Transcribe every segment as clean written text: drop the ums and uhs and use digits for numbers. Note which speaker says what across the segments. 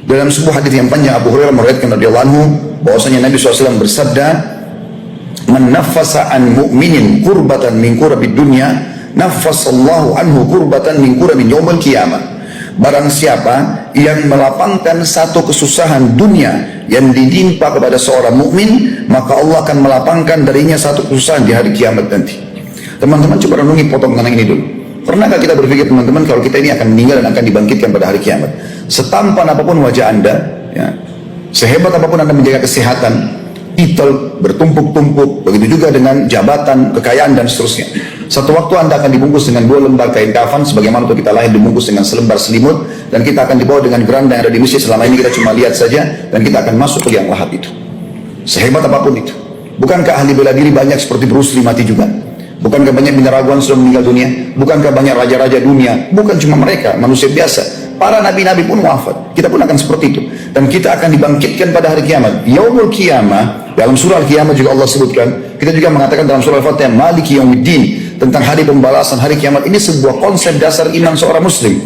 Speaker 1: Dalam sebuah hadis yang panjang Abu Hurairah meriwayatkan radhiyallahu anhu bahwasanya Nabi SAW bersabda, "Man naffasa an mu'minin kurbatan min kurabid dunya, naffasallahu anhu kurbatan min kurabil yaumil qiyamah." Barang siapa yang melapangkan satu kesusahan dunia yang ditimpa kepada seorang mukmin, maka Allah akan melapangkan darinya satu kesusahan di hari kiamat nanti. Teman-teman coba renungi potongan ini dulu. Pernahkah kita berpikir teman-teman kalau kita ini akan meninggal dan akan dibangkitkan pada hari kiamat? Setampan apapun wajah Anda, ya, sehebat apapun Anda menjaga kesehatan, titel bertumpuk-tumpuk, begitu juga dengan jabatan, kekayaan dan seterusnya. Satu waktu Anda akan dibungkus dengan 2 lembar kain kafan, sebagaimana waktu kita lahir dibungkus dengan selembar selimut, dan kita akan dibawa dengan geranda yang ada di masjid. Selama ini kita cuma lihat saja, dan kita akan masuk ke liang lahat itu. Sehebat apapun itu. Bukankah ahli bela diri banyak seperti Bruce Lee mati juga? Bukankah banyak binaraguan sudah meninggal dunia? Bukankah banyak raja-raja dunia? Bukan cuma mereka, manusia biasa. Para nabi-nabi pun wafat. Kita pun akan seperti itu. Dan kita akan dibangkitkan pada hari kiamat. Yaumul Qiyamah, dalam surah Al-Qiyamah juga Allah sebutkan. Kita juga mengatakan dalam surah Al-Fatihah, Maliki Yaumiddin, tentang hari pembalasan, hari kiamat. Ini sebuah konsep dasar iman seorang muslim.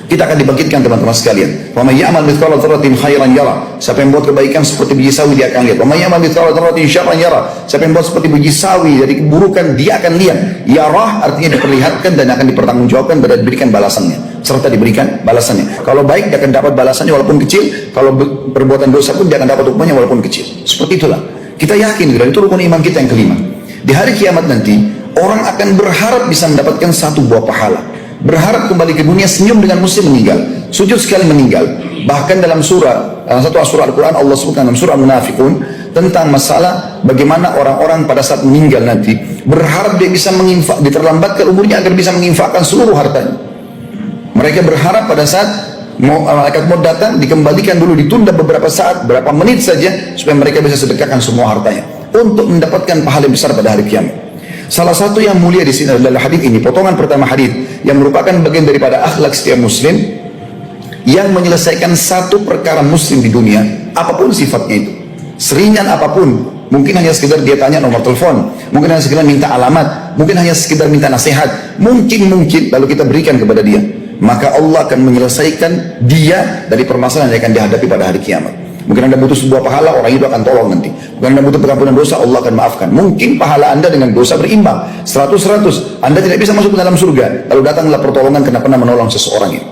Speaker 1: Kita akan dibangkitkan teman-teman sekalian. Wa may ya'mal mithqala dzarratin khairan yara. Siapa yang buat kebaikan seperti biji sawi dia akan lihat. Wa may ya'mal mithqala dzarratin syarran yara. Siapa yang buat seperti biji sawi dari keburukan dia akan lihat. Yarah artinya diperlihatkan dan akan dipertanggungjawabkan dan diberikan balasannya. Serta diberikan balasannya. Kalau baik dia akan dapat balasannya walaupun kecil. Kalau perbuatan dosa pun dia akan dapat hukumannya walaupun kecil. Seperti itulah. Kita yakin dan itu rukun iman kita yang kelima. Di hari kiamat nanti orang akan berharap bisa mendapatkan satu buah pahala. Berharap kembali ke dunia, senyum dengan muslim meninggal, sujud sekali meninggal. Bahkan dalam satu surah Al-Quran Allah sebutkan dalam surah Munafikun tentang masalah bagaimana orang-orang pada saat meninggal nanti berharap dia bisa diterlambatkan umurnya agar bisa menginfakkan seluruh hartanya. Mereka berharap pada saat malaikat maut datang dikembalikan dulu, ditunda beberapa saat, beberapa menit saja supaya mereka bisa sedekahkan semua hartanya untuk mendapatkan pahala besar pada hari kiamat. Salah satu yang mulia di sini adalah hadis ini, potongan pertama hadis yang merupakan bagian daripada akhlak setiap muslim yang menyelesaikan satu perkara muslim di dunia, apapun sifatnya itu, seringan apapun, mungkin hanya sekedar dia tanya nomor telepon, mungkin hanya sekedar minta alamat, mungkin hanya sekedar minta nasihat, mungkin lalu kita berikan kepada dia, maka Allah akan menyelesaikan dia dari permasalahan yang akan dihadapi pada hari kiamat. Mungkin Anda butuh sebuah pahala, orang itu akan tolong nanti. Mungkin Anda butuh pengampunan dosa, Allah akan maafkan. Mungkin pahala Anda dengan dosa berimbang 100-100. Anda tidak bisa masuk ke dalam surga, lalu datanglah pertolongan karena pernah menolong seseorang itu.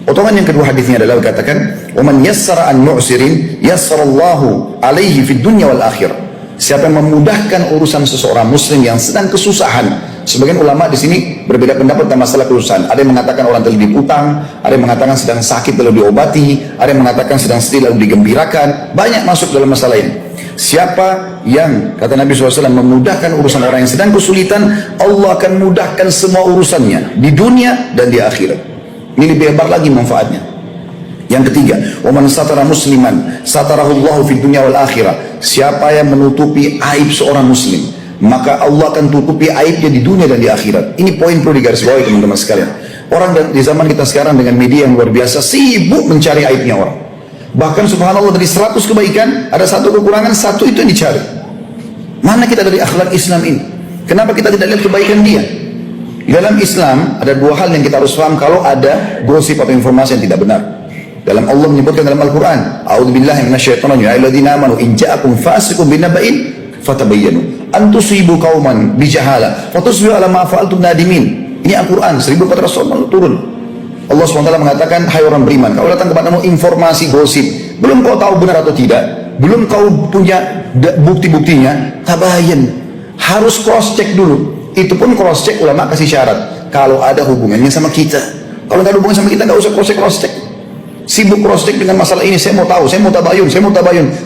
Speaker 1: Potongan yang kedua hadisnya adalah katakan, "Waman yassara an mu'sirin yassarallahu alaihi fid dunya wal akhirah." Siapa yang memudahkan urusan seseorang muslim yang sedang kesusahan. Sebagian ulama di sini berbeda pendapat tentang masalah kesusahan. Ada yang mengatakan orang terlilit utang, ada yang mengatakan sedang sakit lalu diobati, ada yang mengatakan sedang sedih lalu digembirakan. Banyak masuk dalam masalah ini. Siapa yang, kata Nabi SAW, memudahkan urusan orang yang sedang kesulitan, Allah akan mudahkan semua urusannya di dunia dan di akhirat. Ini lebih hebat lagi manfaatnya. Yang ketiga, waman satara musliman satarahullahu fid dunya wal akhirah. Siapa yang menutupi aib seorang muslim, maka Allah akan tutupi aibnya di dunia dan di akhirat. Ini poin perlu digarisbawahi teman-teman sekalian. Orang di zaman kita sekarang dengan media yang luar biasa sibuk mencari aibnya orang. Bahkan subhanallah dari 100 kebaikan ada satu kekurangan, satu itu yang dicari. Mana kita dari akhlak Islam ini? Kenapa kita tidak lihat kebaikan dia? Di dalam Islam ada dua hal yang kita harus paham kalau ada gosip atau informasi yang tidak benar. Dalam Allah menyebutkan dalam Al-Quran, A'udzubillahi minasyaitonir rajim, ya ayyuhalladzina amanu in ja'akum fasiqun binaba'in fatabayyanu an tusibu qauman bijahala fatusbihu ala ma fa'altum nadimin. Ini Al-Quran 1400 turun. Allah SWT mengatakan, hai orang beriman, kalau datang kepadamu informasi gosip, belum kau tahu benar atau tidak, belum kau punya bukti-buktinya, tabayyan, harus cross check dulu. Itu pun cross check ulama kasih syarat kalau ada hubungannya sama kita. Kalau nggak ada hubungan sama kita, nggak usah cross check. Sibuk cross check dengan masalah ini, saya mau tahu, saya mau tabayun.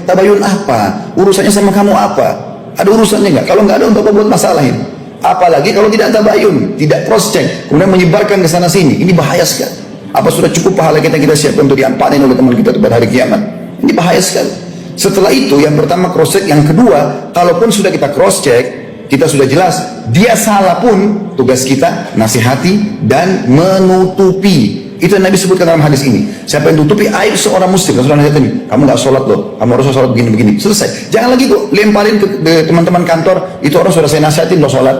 Speaker 1: Tabayun apa? Urusannya sama kamu apa? Ada urusannya nggak? Kalau nggak ada, untuk apa buat masalah ini? Apalagi kalau tidak tabayun, tidak cross check, kemudian menyebarkan ke sana sini, ini bahaya sekali. Apa sudah cukup pahala kita siapkan untuk diampanin oleh teman kita pada hari kiamat? Ini bahaya sekali. Setelah itu, yang pertama cross check, yang kedua, kalaupun sudah kita cross check, kita sudah jelas dia salah pun, tugas kita nasihati dan menutupi. Itu yang Nabi sebutkan dalam hadis ini. Siapa yang tutupi aib seorang muslim, Rasulullah nasihatin, kamu nggak sholat loh, kamu harus sholat begini-begini, selesai. Jangan lagi kok lemparin ke teman-teman kantor, itu orang sudah saya nasihatin loh sholat.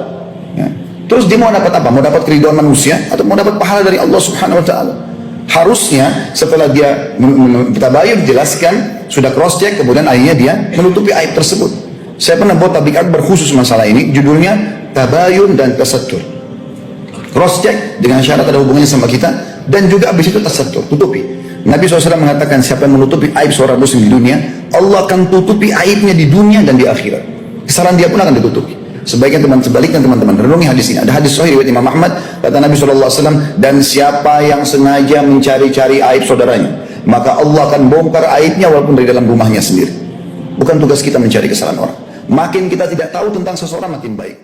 Speaker 1: Ya. Terus dia mau dapat apa? Mau dapat keridhaan manusia atau mau dapat pahala dari Allah Subhanahu Wa Taala? Harusnya setelah dia tabayun dijelaskan, sudah cross check, kemudian akhirnya dia menutupi aib tersebut. Saya pernah buat tablik akbar khusus masalah ini, judulnya tabayun dan tasattur. Cross check dengan syarat ada hubungannya sama kita, dan juga habis itu tasattur, tutupi. Nabi SAW mengatakan siapa yang menutupi aib seorang muslim di dunia, Allah akan tutupi aibnya di dunia dan di akhirat. Kesalahan dia pun akan ditutupi. Sebaliknya teman-teman, renungi hadis ini. Ada hadis sahih riwayat Imam Ahmad, kata Nabi SAW, dan siapa yang sengaja mencari-cari aib saudaranya, maka Allah akan bongkar aibnya walaupun dari dalam rumahnya sendiri. Bukan tugas kita mencari kesalahan orang. Makin kita tidak tahu tentang seseorang, makin baik.